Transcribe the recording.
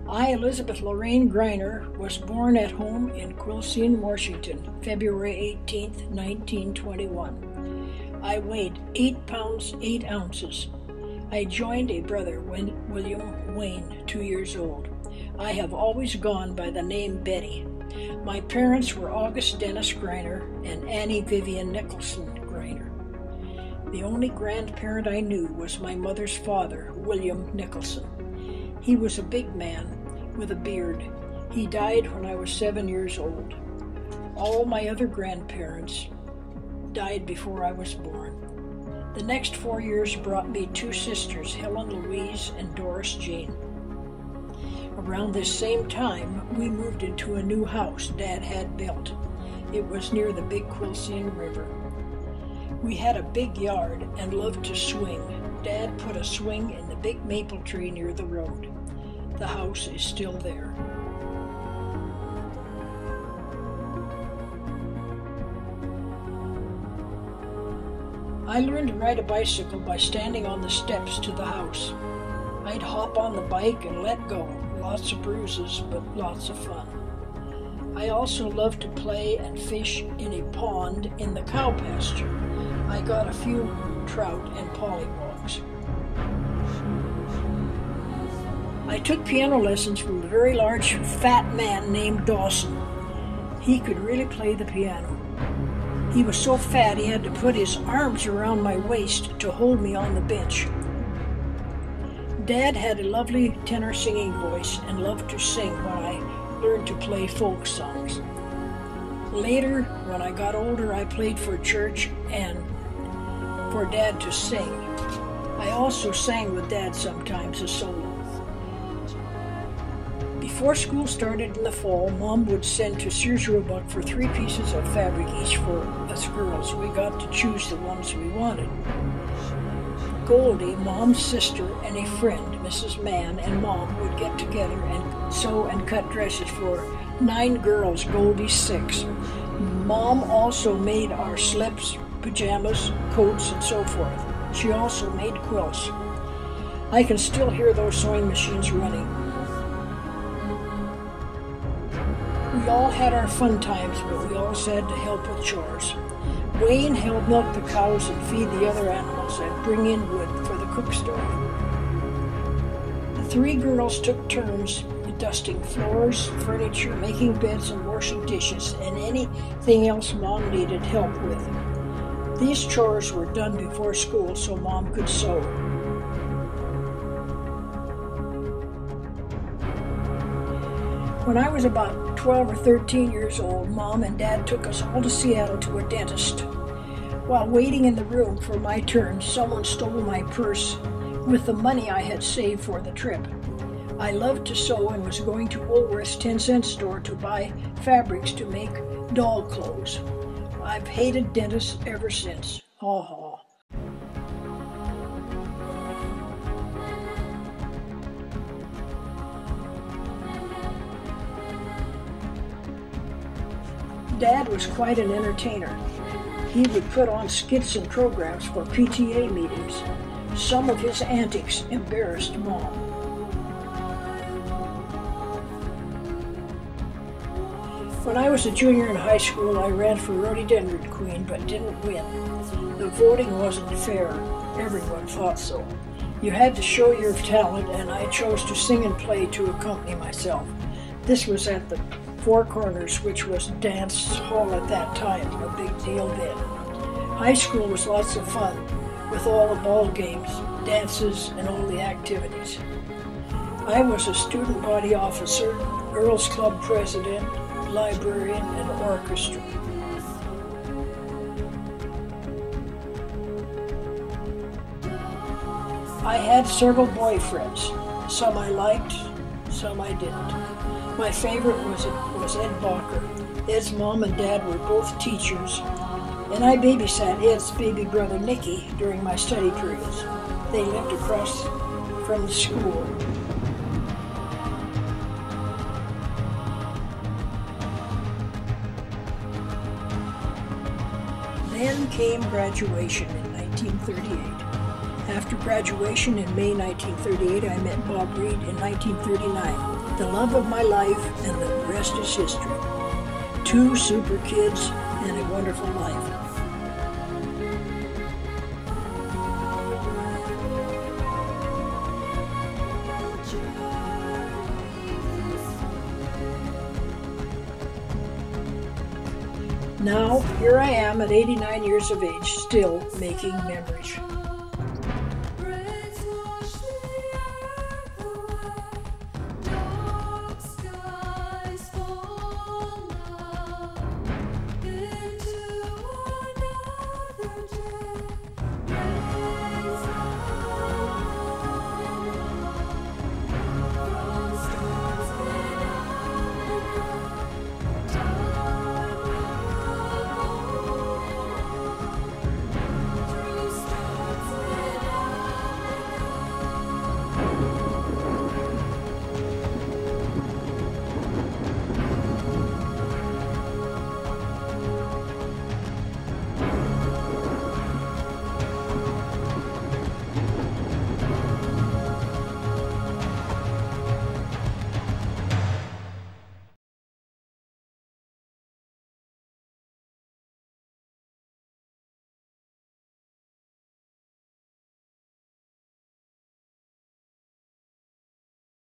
I, Elizabeth Lorraine Greiner, was born at home in Quilcene, Washington, February 18, 1921. I weighed 8 pounds, 8 ounces. I joined a brother, William Wayne, 2 years old. I have always gone by the name Betty. My parents were August Dennis Greiner and Annie Vivian Nicholson Greiner. The only grandparent I knew was my mother's father, William Nicholson. He was a big man with a beard. He died when I was 7 years old. All my other grandparents died before I was born. The next 4 years brought me 2 sisters, Helen Louise and Doris Jane. Around this same time, we moved into a new house Dad had built. It was near the big Quilcene River. We had a big yard and loved to swing. Dad put a swing in the big maple tree near the road. The house is still there. I learned to ride a bicycle by standing on the steps to the house. I'd hop on the bike and let go. Lots of bruises, but lots of fun. I also loved to play and fish in a pond in the cow pasture. I got a few trout and pollywogs. I took piano lessons from a very large, fat man named Dawson. He could really play the piano. He was so fat he had to put his arms around my waist to hold me on the bench. Dad had a lovely tenor singing voice and loved to sing when I learned to play folk songs. Later, when I got older, I played for church and for Dad to sing. I also sang with Dad sometimes a solo. Before school started in the fall, Mom would send to Sears Roebuck for 3 pieces of fabric each for us girls. We got to choose the ones we wanted. Goldie, Mom's sister, and a friend, Mrs. Mann, and Mom would get together and sew and cut dresses for 9 girls, Goldie's 6. Mom also made our slips, pajamas, coats, and so forth. She also made quilts. I can still hear those sewing machines running. We all had our fun times, but we also had to help with chores. Wayne helped milk the cows and feed the other animals and bring in wood for the cook stove. The 3 girls took turns dusting floors, furniture, making beds, and washing dishes, and anything else Mom needed help with. These chores were done before school so Mom could sew. When I was about 12 or 13 years old, Mom and Dad took us all to Seattle to a dentist. While waiting in the room for my turn, someone stole my purse with the money I had saved for the trip. I loved to sew and was going to Woolworth's 10-cent store to buy fabrics to make doll clothes. I've hated dentists ever since. Ha ha. Dad was quite an entertainer. He would put on skits and programs for PTA meetings. Some of his antics embarrassed Mom. When I was a junior in high school, I ran for rhododendron queen but didn't win. The voting wasn't fair. Everyone thought so. You had to show your talent, and I chose to sing and play to accompany myself. This was at the Four Corners, which was dance hall at that time, a big deal then. High school was lots of fun, with all the ball games, dances, and all the activities. I was a student body officer, Girls Club president, librarian, and orchestra. I had several boyfriends. Some I liked, some I didn't. My favorite was Ed Bacher. Ed's mom and dad were both teachers, and I babysat Ed's baby brother Nicky during my study periods. They lived across from the school. Then came graduation in 1938. After graduation in May 1938, I met Bob Reed in 1939, the love of my life, and the rest is history. 2 super kids and a wonderful life. Now, here I am at 89 years of age, still making memories.